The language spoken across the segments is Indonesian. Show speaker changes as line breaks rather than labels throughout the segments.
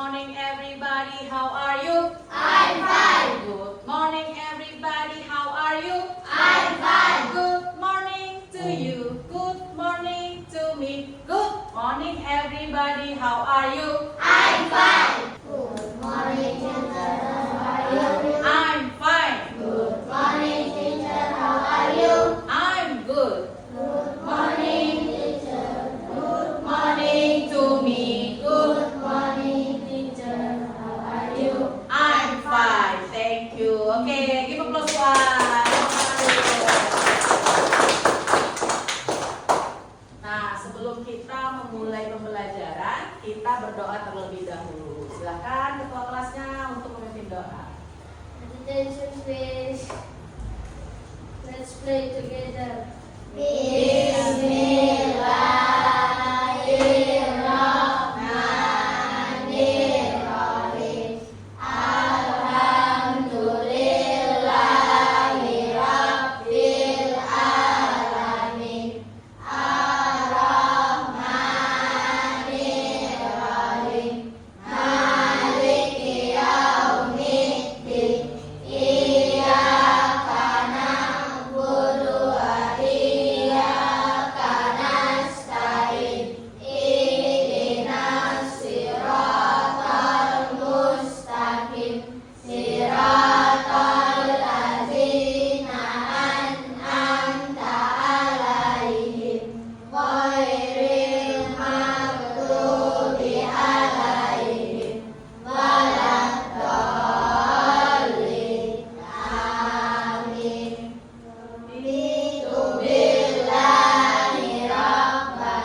morning everybody, how are you?
I'm fine.
Good morning everybody, how are you?
I'm fine.
Good morning to you, good morning to me. Good morning everybody, how are you?
I'm fine. Good morning, teacher. How are you?
I'm fine.
Good morning, teacher. How are you?
I'm good.
Good morning, teacher.
Good morning to me. Good.
Good morning, teacher. How are you?
I'm fine. Thank you. Okay, give applause one. Nah, sebelum kita memulai pembelajaran, kita berdoa terlebih dahulu. Silakan ketua kelasnya untuk memimpin doa.
Attention, please. Let's play together. Bismillahirrahmanirrahim. Alhamdulillahirabbil alamin. Ar-Rahmanir-Rahim. Maliki yaumiddin. Iyyaka na'budu wa iyyaka nasta'in. Ihdinas siratal mustaqim. Siratal ladzina an'amta 'alaihim ghairil maghdubi 'alaihim waladdallin. Amin. Raditu billahi rabba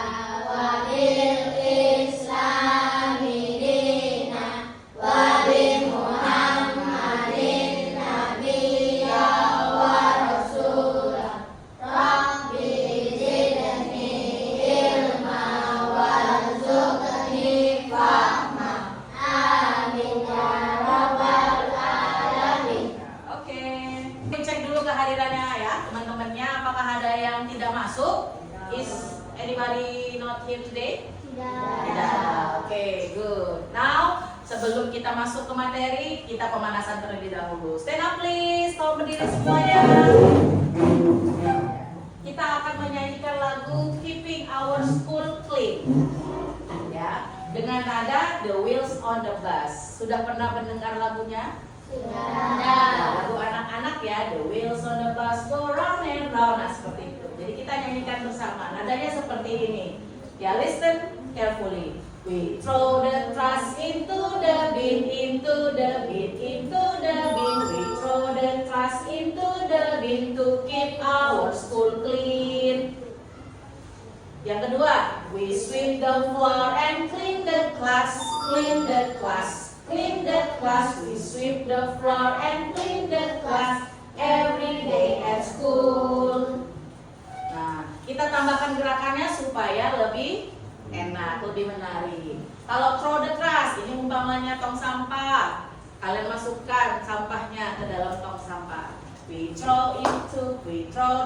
wa bil islami dina wa bi Muhammadin nabiyya wa rasulah. Rabbi zidni ilma warzuqni fahma. Amin ya rabbal alamin.
Oke. Cek dulu kehadirannya ya, teman-temannya. Apakah ada yang tidak masuk? Is anybody not here today? Tidak. Oke, good. Now, sebelum kita masuk ke materi, kita pemanasan terlebih dahulu. Stand up please, tolong berdiri semuanya. Kita akan menyanyikan lagu Keeping Our School Clean. Ya, dengan nada The Wheels on the Bus. Sudah pernah mendengar lagunya? Nah, lagu anak-anak ya, The Wheels on the Bus go round and round. Nah, seperti itu. Jadi kita nyanyikan bersama. Nadanya seperti ini. Ya, listen carefully. We throw the trash into the bin, into the bin, into the bin. We throw the trash into the bin to keep our school clean. Yang kedua, we sweep the floor and clean the class, clean the class, clean the class. We sweep the floor and clean the class every day at school. Nah, kita tambahkan gerakannya supaya lebih enak, lebih menarik. Kalau throw the trash, ini umpamanya tong sampah. Kalian masukkan sampahnya ke dalam tong sampah. We throw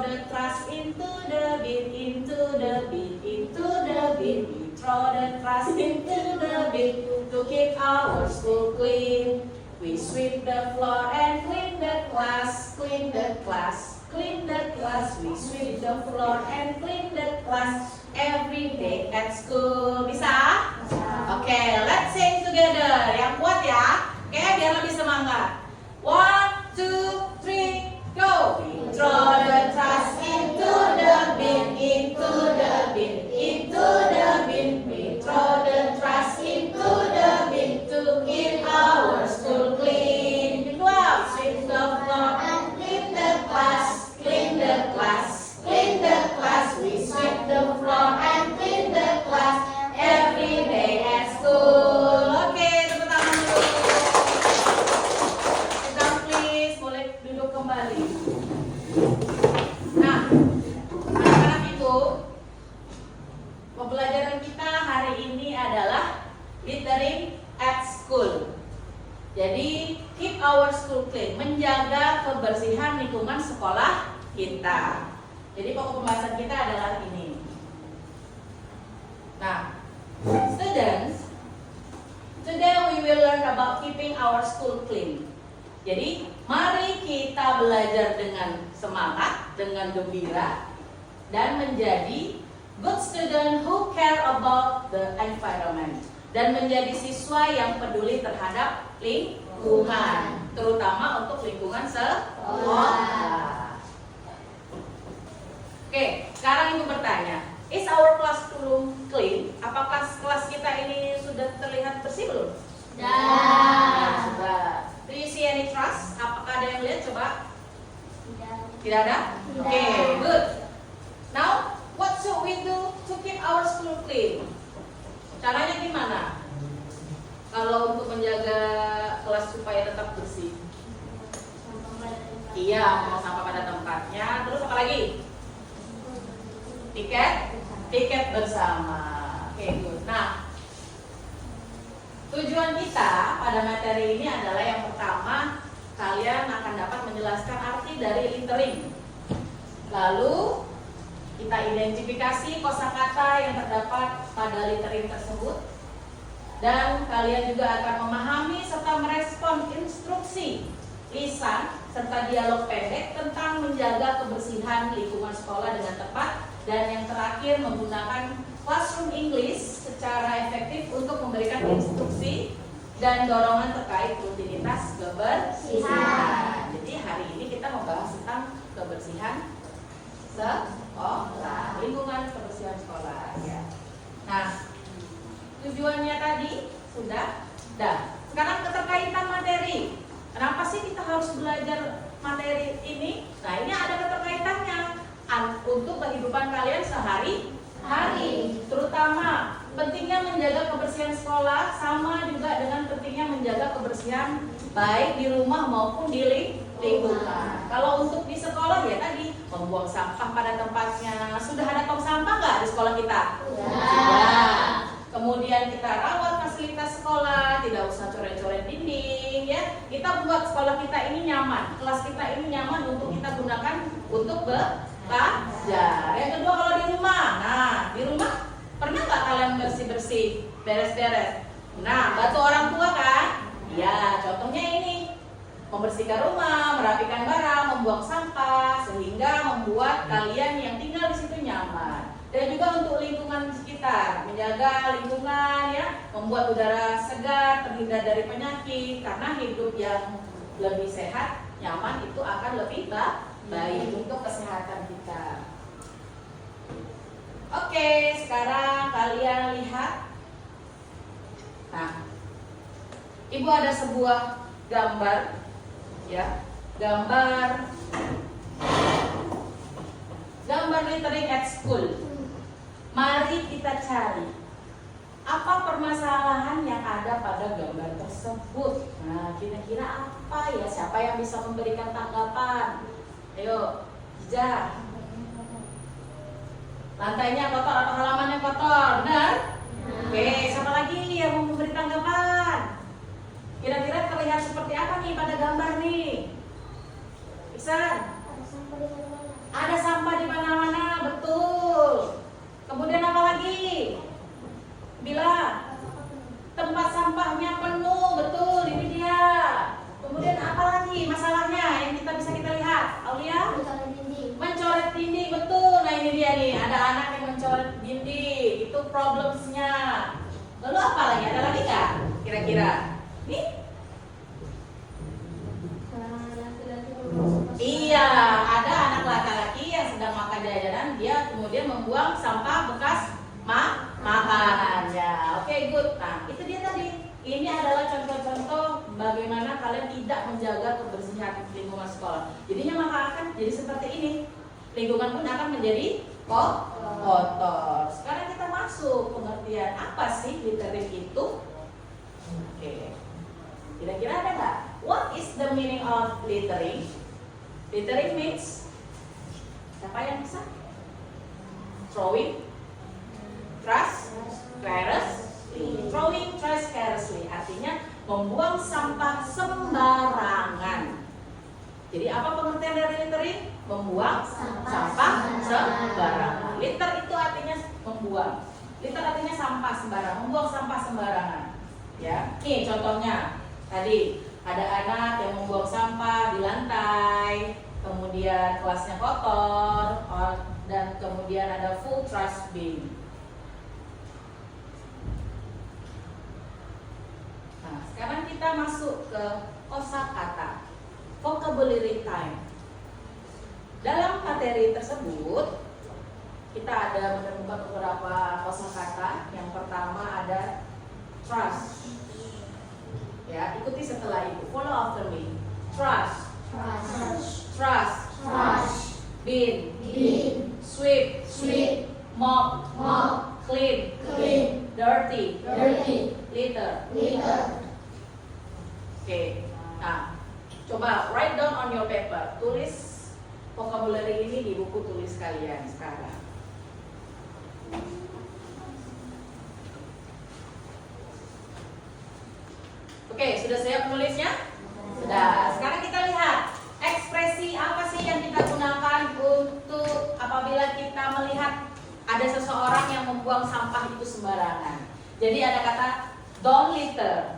the trash into the bin, into the bin, into the bin. We throw the trash into the bin to keep our school clean. We sweep the floor and clean the class, clean the class, clean the class. We sweep the floor and clean the class every day at school. Bisa? Oke, let's sing together. Yang kuat ya. Oke, biar lebih semangat. 1, 2, 3, go. We throw the trash into the bin, into the bin, into the bin. We throw the trash into the bin to keep our school clean. Kedua, sweep the floor and clean the class, clean the class, clean the class. We sweep the floor and clean the class every day at school. Oke, tepuk tangan dulu. Sit down please, boleh duduk kembali. Nah, anak-anak itu, pembelajaran kita hari ini adalah littering at school. Jadi, keep our school clean, menjaga kebersihan lingkungan sekolah kita. Jadi pokok pembahasan kita adalah ini. Nah, students, today we will learn about keeping our school clean. Jadi, mari kita belajar dengan semangat, dengan gembira, dan menjadi good student who care about the environment. Dan menjadi siswa yang peduli terhadap lingkungan, terutama untuk lingkungan sekolah. Oke, sekarang Ibu bertanya, is our classroom clean? Apakah kelas kita ini sudah terlihat bersih belum?
Sudah.
Sudah. Do you see any trash? Apakah ada yang lihat? Coba. Tidak ada?
Tidak.
Oke, good. Now, what should we do to keep our school clean? Caranya gimana? Kalau untuk menjaga kelas supaya tetap bersih? Iya, membuang sampah pada tempatnya. Terus apa lagi? Tiket bersama. Oke, good. Nah, tujuan kita pada materi ini adalah yang pertama, kalian akan dapat menjelaskan arti dari littering. Lalu kita identifikasi kosakata yang terdapat pada littering tersebut, dan kalian juga akan memahami serta merespon instruksi lisan serta dialog pendek tentang menjaga kebersihan lingkungan sekolah dengan tepat, dan yang terakhir menggunakan classroom English secara efektif untuk memberikan instruksi dan dorongan terkait rutinitas kebersihan. Jadi hari ini kita membahas tentang kebersihan sekolah, lingkungan kebersihan sekolah. Ya. Nah, tujuannya tadi sudah. Sekarang keterkaitan materi. Kenapa sih kita harus belajar materi ini? Nah, ini ada keterkaitannya untuk kehidupan kalian sehari-hari. Terutama pentingnya menjaga kebersihan sekolah sama juga dengan pentingnya menjaga kebersihan baik di rumah maupun di lingkungan. Kalau untuk di sekolah ya tadi membuang sampah pada tempatnya. Sudah ada tong sampah nggak di sekolah kita? Sudah. Kemudian kita rawat fasilitas sekolah, tidak usah coret-coret dinding ya. Kita buat sekolah kita ini nyaman, kelas kita ini nyaman untuk kita gunakan untuk belajar. Yang kedua kalau di rumah, nah di rumah pernah nggak kalian bersih-bersih, beres-beres? Nah, bantu orang tua kan? Ya, contohnya ini membersihkan rumah, merapikan barang, membuang sampah, sehingga membuat kalian yang tinggal di situ nyaman. Dan juga untuk lingkungan sekitar, menjaga lingkungan ya, membuat udara segar, terhindar dari penyakit. Karena hidup yang lebih sehat, nyaman itu akan lebih baik untuk kesehatan kita. Oke, sekarang kalian lihat. Nah, Ibu ada sebuah gambar, ya, gambar littering at school. Mari kita cari apa permasalahan yang ada pada gambar tersebut. Nah, kira-kira apa ya? Siapa yang bisa memberikan tanggapan? Ayo, Jija. Lantainya kotor atau halamannya kotor, benar? Oke, siapa lagi yang mau memberi tanggapan? Kira-kira terlihat seperti apa nih pada gambar nih? Iksan? Ada sampah di mana-mana, betul. Kemudian apa lagi? Bila tempat sampahnya penuh, betul, ini dia. Kemudian apa lagi masalahnya yang bisa kita lihat? Aulia? Mencoret dinding, betul. Nah ini dia nih, ada anak yang mencoret dinding. Itu problemsnya. Lalu apa lagi? Ada lagi nggak? Kira-kira? Nih? Iya, ada anak laki-laki yang sedang makan jajanan, dia kemudian membuang sampah bekas makanannya. Oke, good. Nah, itu dia tadi. Ini adalah contoh-contoh bagaimana kalian tidak menjaga kebersihan lingkungan sekolah. Jadinya maka akan jadi seperti ini. Lingkungan pun akan menjadi kotor. Sekarang kita masuk pengertian apa sih littering itu? Oke. Kira-kira ada nggak? What is the meaning of littering? Littering means, siapa yang bisa? Throwing trash carelessly. Throwing trash carelessly artinya membuang sampah sembarangan. Jadi apa pengertian dari littering? Membuang sampah sembarangan. Litter itu artinya membuang. Litter artinya sampah sembarangan, membuang sampah sembarangan. Ya, nih contohnya tadi ada anak yang membuang sampah di lantai, kemudian kelasnya kotor, dan kemudian ada full trash bin. Nah, sekarang kita masuk ke kosakata, vocabulary time. Dalam materi tersebut kita ada menemukan beberapa kosakata. Yang pertama ada trust. Ya, ikuti setelah itu. Follow after me. Trust. Trust. Bin. Sweep. Mop. Clean. Dirty. Litter. Oke. Nah, coba write down on your paper. Tulis vocabulary ini di buku tulis kalian sekarang. Oke, sudah siap menulisnya? Sudah. Sekarang kita lihat ekspresi apa sih yang kita gunakan untuk apabila kita melihat ada seseorang yang membuang sampah itu sembarangan. Jadi ada kata don't litter,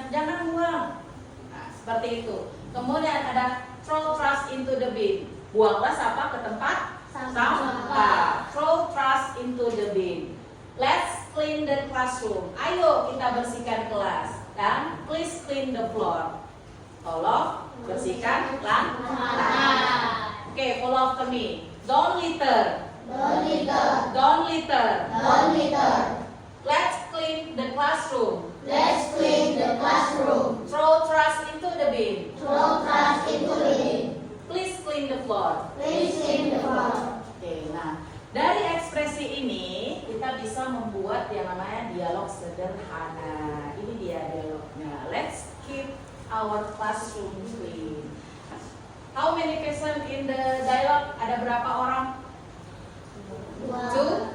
jangan buang. Nah, seperti itu. Kemudian ada throw trash into the bin, buanglah sampah ke tempat sampah. Throw trash into the bin. Let's clean the classroom. Ayo kita bersihkan kelas. Dan please clean the floor. Tolong bersihkan lantai. Oke, follow after me. Don't litter. Let's clean the classroom. Throw trash into the bin. Please clean the floor. Oke, nah dari ekspresi ini kita bisa membuat yang namanya dialog sederhana. Ini dia dialognya. Let's keep our classroom clean. How many person in the dialogue? Ada berapa orang?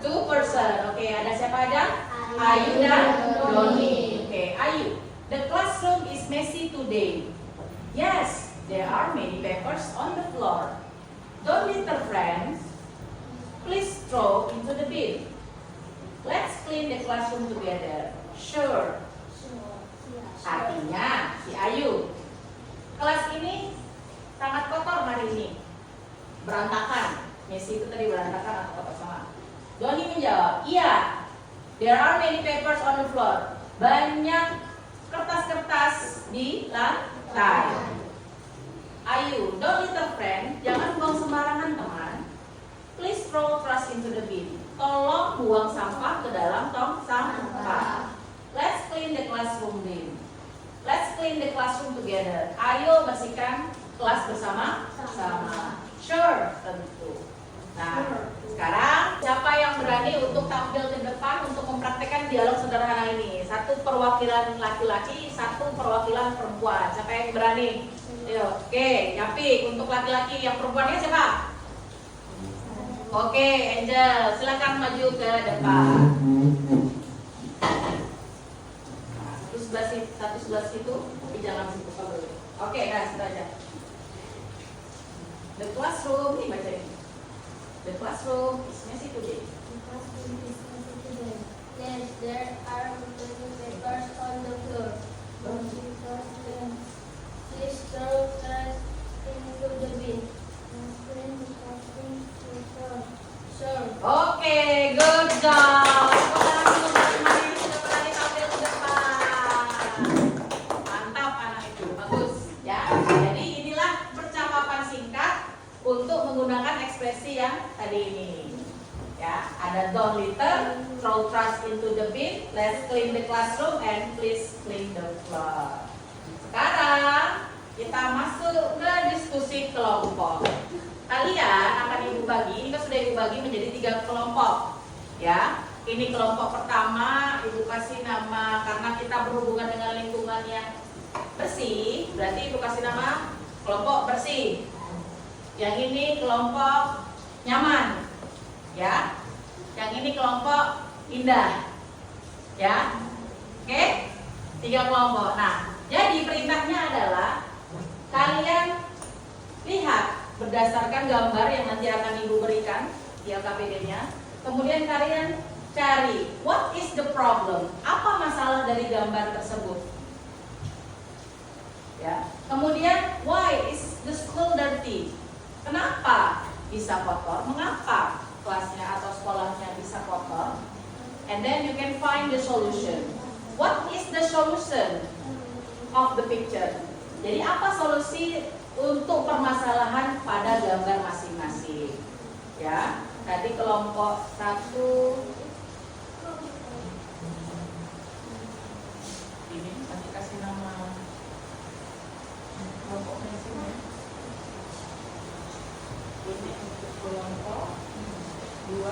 Two person. Oke, ada siapa aja? Ayu dan Doni. Oke, Ayu. The classroom is messy today. Yes, there are many papers on the floor. Don't litter, friends. Please throw into the bin. Let's clean the classroom together. Sure. Artinya si Ayu, kelas ini sangat kotor hari ini, berantakan. Messi itu tadi berantakan atau kotor sama? Doni menjawab, iya. There are many papers on the floor. Banyak kertas-kertas di lantai. Ayu, don't litter friend. Jangan buang sembarangan teman. Please throw trash into the bin. Tolong buang sampah ke dalam tong sampah. Let's clean the classroom bin. Let's clean the classroom together. Ayo bersihkan kelas bersama-sama. Sure, tentu. Nah, sekarang siapa yang berani untuk tampil ke depan untuk mempraktekkan dialog sederhana ini? Satu perwakilan laki-laki, satu perwakilan perempuan. Siapa yang berani? Ayo, oke, Yapi. Untuk laki-laki, yang perempuannya siapa? Oke, Angel, silakan maju ke depan. Satu sebelah situ, tapi jangan buka dulu. Oke, nah situ aja. The classroom, ini baca ini. The classroom is messy today.
Yes, there are many papers on the floor. Please throw trash into the bin. Sure.
Oke, good job. Sekarang teman-teman sudah berani tampil ke depan. Mantap anak itu, bagus ya. Jadi inilah percakapan singkat untuk menggunakan ekspresi yang tadi ini. Ya, ada don't litter, throw trash into the bin, let's clean the classroom, and please clean the floor. Sekarang kita masuk ke diskusi kelompok. Kalian akan ibu bagi, ini kan sudah ibu bagi menjadi 3 kelompok. Ya, ini kelompok pertama ibu kasih nama karena kita berhubungan dengan lingkungan yang bersih, berarti ibu kasih nama kelompok bersih. Yang ini kelompok nyaman, ya. Yang ini kelompok indah, ya. Oke, 3 kelompok. Nah, jadi perintahnya adalah kalian lihat berdasarkan gambar yang nanti akan ibu berikan di LKPD-nya. Kemudian kalian cari what is the problem? Apa masalah dari gambar tersebut? Ya. Kemudian why is the school dirty? Kenapa bisa kotor? Mengapa kelasnya atau sekolahnya bisa kotor? And then you can find the solution. What is the solution of the picture? Jadi apa solusi untuk permasalahan pada gambar masing-masing? Ya, tadi kelompok 1 ini nanti kasih nama kelompoknya sini. Ini untuk kelompok 2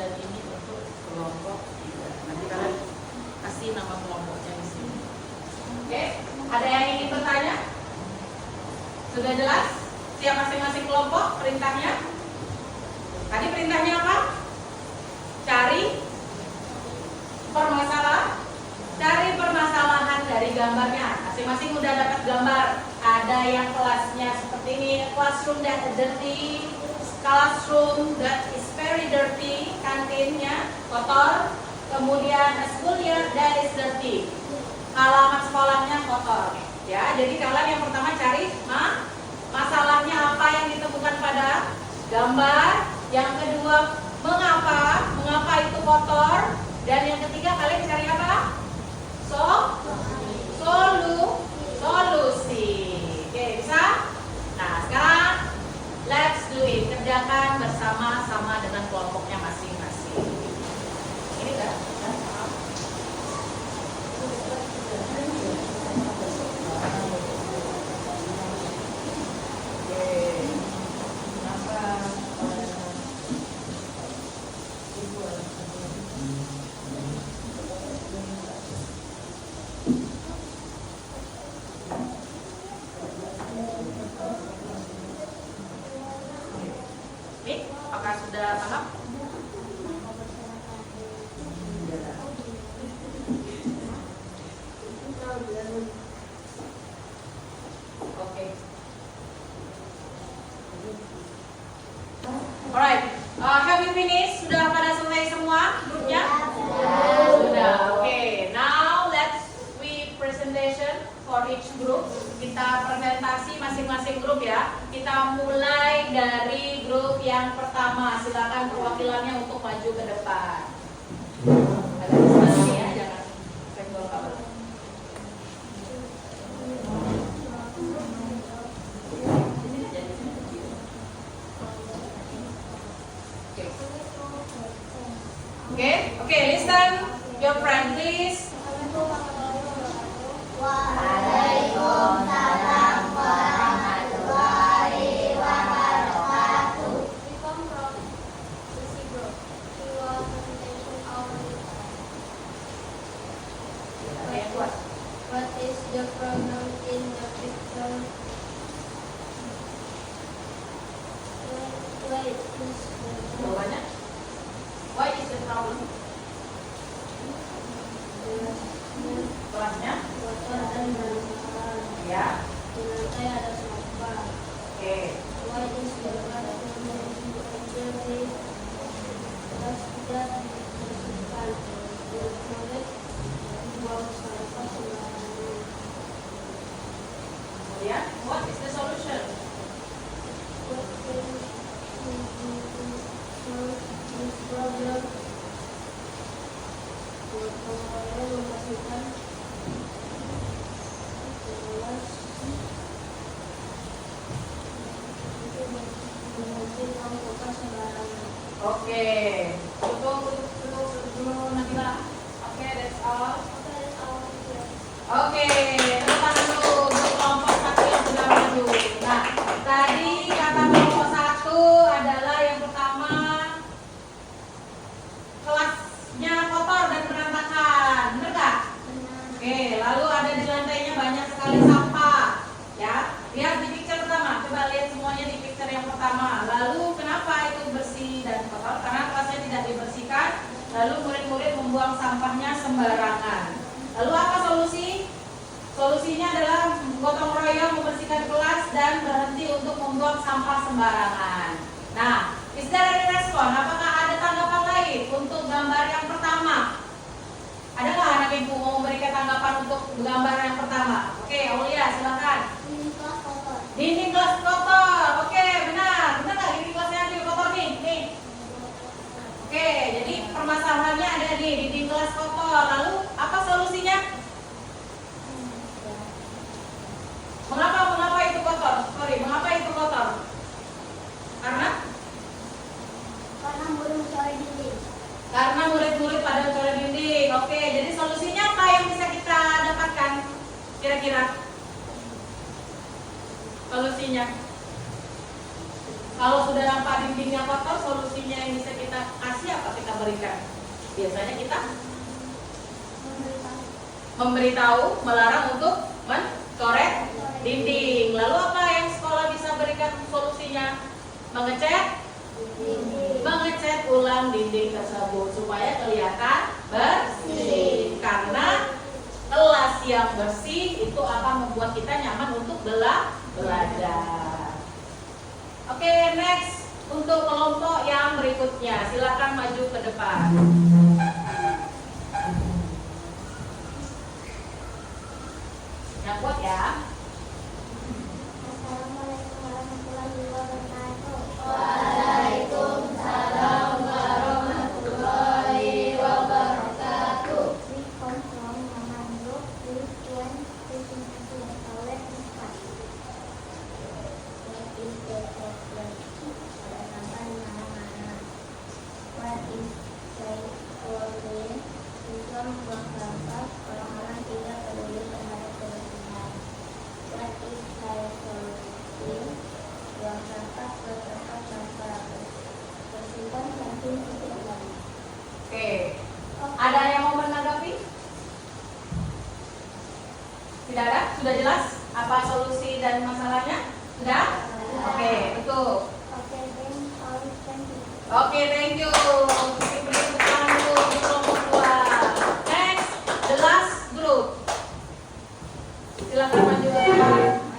dan ini untuk kelompok 3. Nanti kalian kasih nama kelompoknya di sini. Oke, ada yang ingin bertanya? Sudah jelas? Siap masing-masing kelompok perintahnya? Tadi perintahnya apa? Cari permasalahan dari gambarnya. Masing-masing udah dapat gambar. Ada yang kelasnya seperti ini, classroom that is dirty, classroom that is very dirty, kantinnya kotor. Kemudian a school year that is dirty, halaman sekolahnya kotor. Ya, jadi kalian yang pertama cari masalahnya apa yang ditemukan pada gambar. Yang kedua, mengapa itu kotor. Dan yang ketiga, kalian cari apa? Solusi. Oke, bisa? Nah, sekarang let's do it. Kerjakan bersama-sama dengan kelompoknya masing-masing. Ini kan? Apakah sudah paham? Oke. Alright, have you finished? Sudah pada selesai semua grupnya? Sudah. Oke. Now let's we presentation for each group. Kita presentasi masing-masing grup ya. Kita mulai dari grup yang pertama. Silakan perwakilannya untuk maju ke depan. Agak distansi ya, jangan senggol kabel. Okay, listen. Your friend, please.
Waalaikumsalam warahmatullahi wabarakatuh. We come from the Cibro. We will presentation our What is the problem in the picture? Why is
Jawabannya? Why is the problem? Kelasnya? Ya.
Di lantai ada sampah.
Oke.
Why is the problem in the picture? Kelas tidak dibersihkan. Murid buang sampah sembarangan.
Kemudian, what is the solution?
What can we do to solve this problem? Pengelolaan memastikan kelas itu berhenti buang sembarangan.
Oke. Duduk dulu Nabila. Oke, that's all. Oke, tepuk tangan dulu untuk kelompok 1 yang sudah maju. Nah, tadi kata kelompok 1 adalah yang pertama kelasnya kotor dan berantakan, benar nggak? Oke, lalu ada di lantainya banyak sekali sampah, ya. Lihat di picture pertama, coba lihat semuanya di picture yang pertama. Lalu kenapa itu bersih dan kotor? Karena kelasnya tidak dibersihkan. Lalu murid-murid membuang sampahnya sembarangan. Lalu apa solusi? Solusinya adalah gotong royong membersihkan kelas dan berhenti untuk membuang sampah sembarangan. Nah, is there any respon? Apakah ada tanggapan lain baik untuk gambar yang pertama. Ada nggak anak ibu mau memberikan tanggapan untuk gambar yang pertama? Oke, Aulia silakan.
Dinding kelas kotor.
Dinding kelas kotor. Oke, benar. Benar nggak dinding kelasnya ada kotor nih? Nih. Oke, jadi permasalahannya ada di dinding kelas kotor. Lalu apa solusinya? Mengapa itu kotor? Mengapa itu kotor? Karena
mencoret dinding.
Karena murid-murid pada mencoret dinding. Oke, jadi solusinya apa yang bisa kita dapatkan? Kira-kira solusinya? Kalau sudah nampak dindingnya kotor, solusinya yang bisa kita kasih apa kita berikan? Biasanya kita memberitahu, melarang untuk mencoret dinding. Lalu apa yang sekolah bisa berikan solusinya? Mengecat ulang dinding tersebut supaya kelihatan bersih. Karena kelas yang bersih itu akan membuat kita nyaman untuk belajar. Oke, next untuk kelompok yang berikutnya, silakan maju ke depan. Yang kuat ya.
Assalamualaikum warahmatullahi wabarakatuh.
Waalaikumsalam warahmatullahi wabarakatuh.
We come from Maman Group. We went to the toilet in class. What is the problem? Ada sampah di mana-mana. What is safe for clean? Siswa membuang sampah, orang-orang tidak peduli terhadap kebersihan. What is safe for clean? Buang sampah ke tempat sampah ratus. Bersihkan kantin setiap hari.
Oke. Ada yang mau menanggapi? Tidak ada? Sudah jelas apa solusi dan masalahnya? Sudah? Oke, betul.
Okay, then all thank you.
Oke, thank you. Beri tepuk tangan dulu untuk kelompok dua. Next, the last group. Silakan maju ke depan.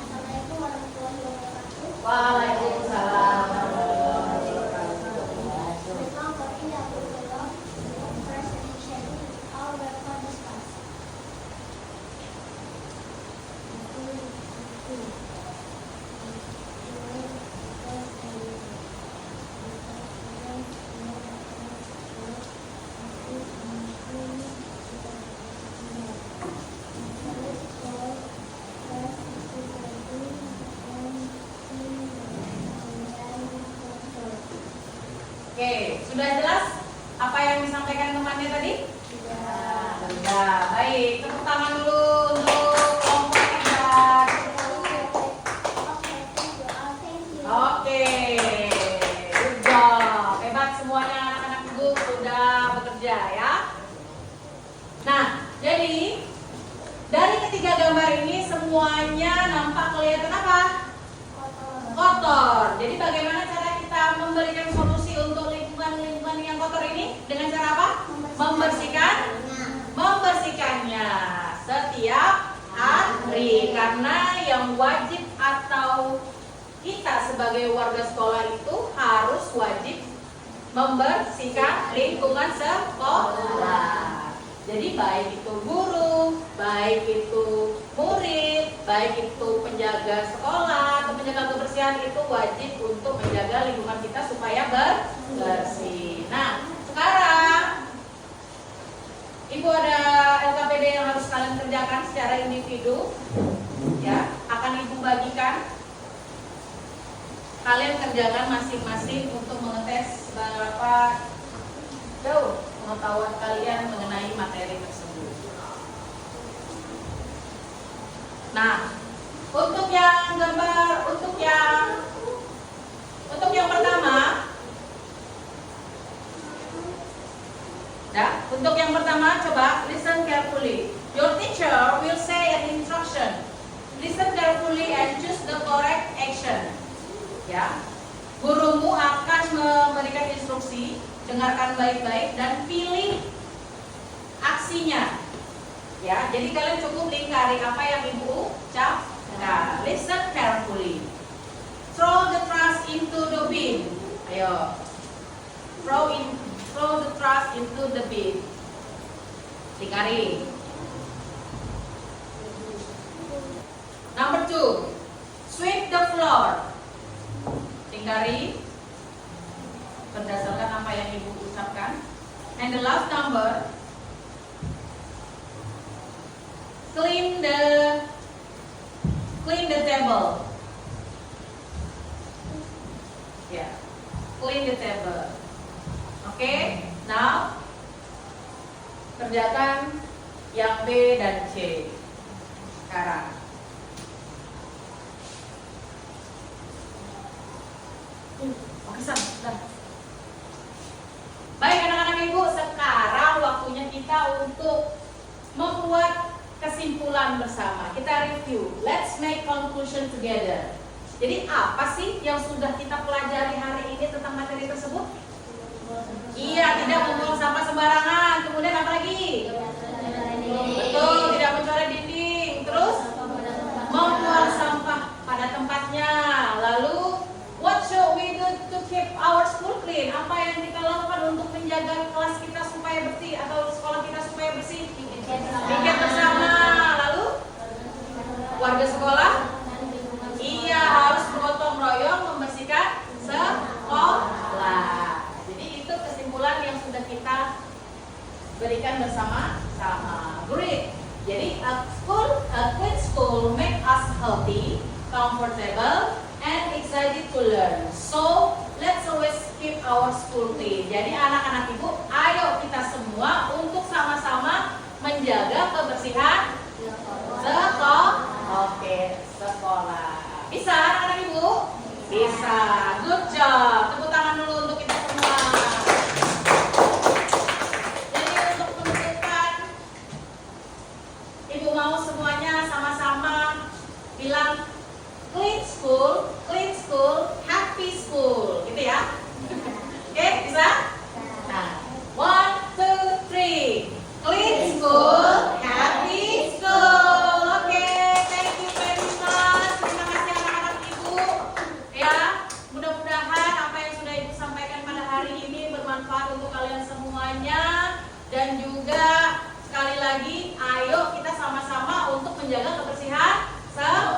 Assalamualaikum warahmatullahi wabarakatuh.
Waalaikumsalam.
The song for India will belong first edition. All welcome this class.
Oke, sudah jelas apa yang disampaikan temannya tadi? Sudah. Baik, tepuk tangan dulu untuk kelompok tiga.
Okay, thank you. Thank you.
Oke, good job. Hebat semuanya anak-anak ibu sudah bekerja ya. Nah, jadi dari ketiga gambar ini semuanya nampak kelihatan apa? Kotor. Jadi bagaimana cara kita memberikan solusi untuk lingkungan yang kotor ini? Dengan cara apa? Membersihkannya setiap hari. Karena yang wajib atau kita sebagai warga sekolah itu harus wajib membersihkan lingkungan sekolah. Jadi baik itu guru, baik itu murid, baik itu penjaga sekolah atau penjaga kebersihan itu wajib untuk menjaga lingkungan kita supaya bersih. Nah, sekarang Ibu ada LKPD yang harus kalian kerjakan secara individu, ya, akan Ibu bagikan. Kalian kerjakan masing-masing untuk mengetes berapa jauh pengetahuan kalian mengenai materi tersebut. Nah, untuk yang pertama, coba listen carefully. Your teacher will say an instruction. Listen carefully and choose the correct action. Ya, gurumu akan memberikan instruksi. Dengarkan baik-baik dan pilih aksinya. Ya, jadi kalian cukup lingkari apa yang Ibu ucapkan. Listen carefully. Throw the trash into the bin. Ayo. Throw the trash into the bin. Lingkari. Number 2. Sweep the floor. Lingkari berdasarkan apa yang Ibu ucapkan. And the last number, clean the table. Yeah, clean the table. Okay, now kerjakan yang B dan C sekarang. Oke, sudah. Baik anak-anak Ibu, sekarang waktunya kita untuk membuat kesimpulan bersama. Kita review. Let's make conclusion together. Jadi apa sih yang sudah kita pelajari hari ini tentang materi tersebut? Iya, tidak membuang sampah sembarangan. Kemudian apa lagi? Betul, tidak mencoret dinding. Terus membuang sampah pada tempatnya. Lalu what should we do to keep our school clean? Apa yang kita lakukan untuk menjaga kelas kita supaya bersih atau sekolah kita supaya bersih? Piket bersama. Lalu warga sekolah? Iya, harus bergotong royong membersihkan sekolah. Jadi itu kesimpulan yang sudah kita berikan bersama-sama. Great. Jadi a clean school make us healthy, comfortable, and excited to learn. So, let's always keep our school clean. Jadi anak-anak Ibu, ayo kita semua untuk sama-sama menjaga kebersihan sekolah. Oke, sekolah. Bisa anak-anak Ibu? Bisa. Good job. Tepuk tangan dulu untuk kita semua. Jadi untuk menentukan, Ibu mau semuanya sama-sama bilang clean school, happy school, gitu ya. Oke, bisa? Nah, 1, 2, 3. Clean school, happy school. Oke, thank you very much. Terima kasih anak-anak Ibu. Ya, mudah-mudahan apa yang sudah Ibu sampaikan pada hari ini bermanfaat untuk kalian semuanya. Dan juga sekali lagi, ayo kita sama-sama untuk menjaga kebersihan sekolah.